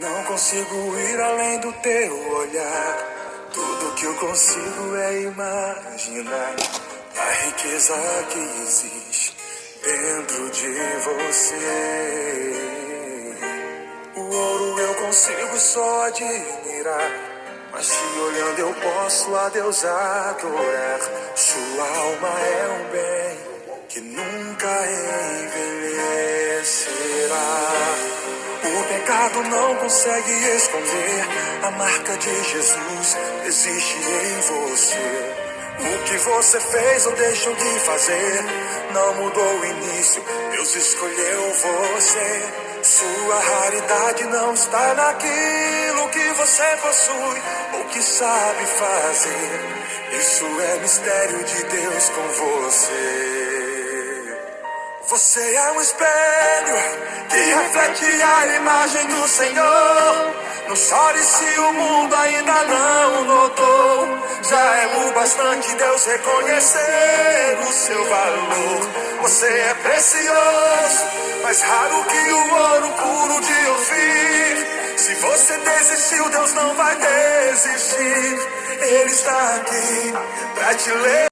Não consigo ir além do teu olhar. Tudo que eu consigo é imaginar a riqueza que existe dentro de você. O ouro eu consigo só admirar, mas te olhando eu posso a Deus adorar. Sua alma é um bem que nunca envelhecerá. O pecado não consegue esconder a marca de Jesus existe em você. O que você fez ou deixou de fazer não mudou o início, Deus escolheu você. Sua raridade não está naquilo que você possui ou que sabe fazer. Isso é mistério de Deus com você. Você é um espelho que reflete a imagem do Senhor. Não chore se o mundo ainda não notou. Já é o bastante Deus reconhecer o seu valor. Você é precioso, mais raro que o ouro puro de Ofir. Se você desistiu, Deus não vai desistir. Ele está aqui pra te levar.